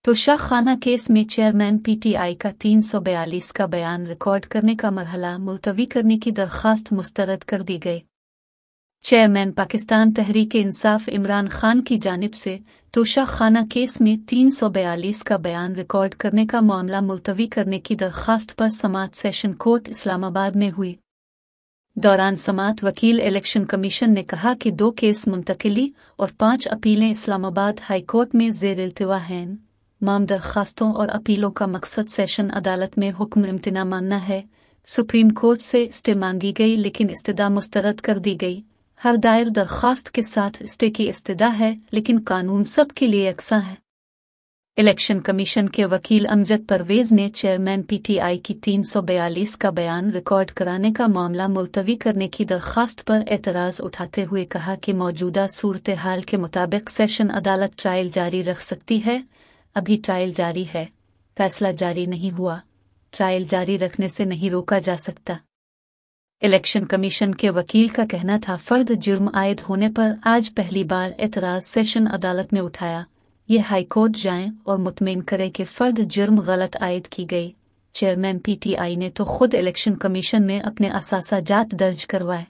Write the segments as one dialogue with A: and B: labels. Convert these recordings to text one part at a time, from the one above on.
A: तोशा खाना केस में chairman PTI का 342 का बयान रिकॉर्ड करने का मरहला मुलतवी करने की दरख्वास्त मुस्तरद कर दी गई। चेयरमैन पाकिस्तान तहरीक इंसाफ इमरान खान की जानिब से तोशा खाना केस में 342 का बयान रिकॉर्ड करने का मामला मुलतवी करने की दरख्वास्त पर समाअत सेशन कोर्ट इस्लामाबाद में हुई। दौरान समाअत वकील इलेक्शन कमीशन ने कहा कि 2 केस मुंतकिली और 5 अपीलें इस्लामाबाद हाई कोर्ट में ज़ेर इल्तिवा हैं। माम दरखास्तों और अपीलों का मकसद सेशन अदालत में हुक्म इम्तना मानना है। सुप्रीम कोर्ट से स्टे मांगी गई लेकिन इस्तदा मुस्तरद कर दी गई। हर दायर दरख्वास्त के साथ स्टे की इस्तदा है लेकिन कानून सब के लिए यकसा है। इलेक्शन कमीशन के वकील अमजद परवेज ने चेयरमैन पीटीआई की 342 का बयान रिकॉर्ड कराने का मामला मुलतवी करने की दरख्वास्त पर एतराज़ उठाते हुए कहा कि मौजूदा सूरत हाल के मुताबिक सेशन अदालत ट्रायल जारी रख सकती है। अभी ट्रायल जारी है, फैसला जारी नहीं हुआ, ट्रायल जारी रखने से नहीं रोका जा सकता। इलेक्शन कमीशन के वकील का कहना था फर्द जुर्म आयद होने पर आज पहली बार एतराज़ सेशन अदालत में उठाया। ये हाई कोर्ट जाएं और मुतमईन करें कि फर्द जुर्म गलत आयद की गई। चेयरमैन पीटीआई ने तो खुद इलेक्शन कमीशन में अपने असासाजात दर्ज करवाए।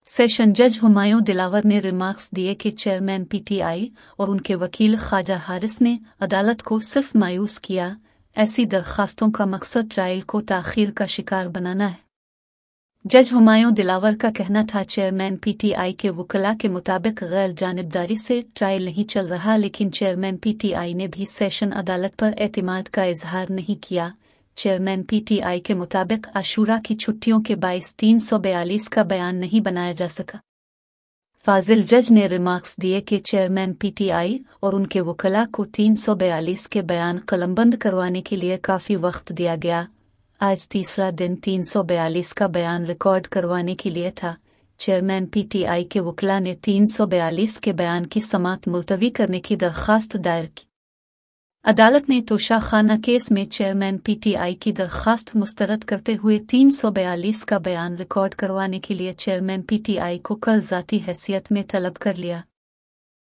A: सेशन जज हुमायूं दिलावर ने रिमार्क्स दिए कि चेयरमैन पीटीआई और उनके वकील ख्वाजा हारिस ने अदालत को सिर्फ मायूस किया। ऐसी दरखास्तों का मकसद ट्रायल को ताख़ीर का शिकार बनाना है। जज हुमायूं दिलावर का कहना था चेयरमैन पीटीआई के वकला के मुताबिक गैर जानिबदारी से ट्रायल नहीं चल रहा, लेकिन चेयरमैन पीटीआई ने भी सेशन अदालत पर एतमाद का इजहार नहीं किया। चेयरमैन पीटीआई के मुताबिक आशूरा की छुट्टियों के बाइस 342 का बयान नहीं बनाया जा सका। फाजिल जज ने रिमार्क्स दिए कि चेयरमैन पीटीआई और उनके वकला को 342 के बयान कलमबंद करवाने के लिए काफ़ी वक्त दिया गया। आज तीसरा दिन 342 का बयान रिकॉर्ड करवाने के लिए था। चेयरमैन पीटीआई के वकला ने 342 के बयान की समाअत मुलतवी करने की दरख्वास्त दायर की। अदालत ने तोशा खाना केस में चेयरमैन पीटीआई की दरख्वास्त मुस्तरद करते हुए 342 का बयान रिकॉर्ड करवाने के लिए चेयरमैन पीटीआई को कल ज़ाती हैसियत में तलब कर लिया।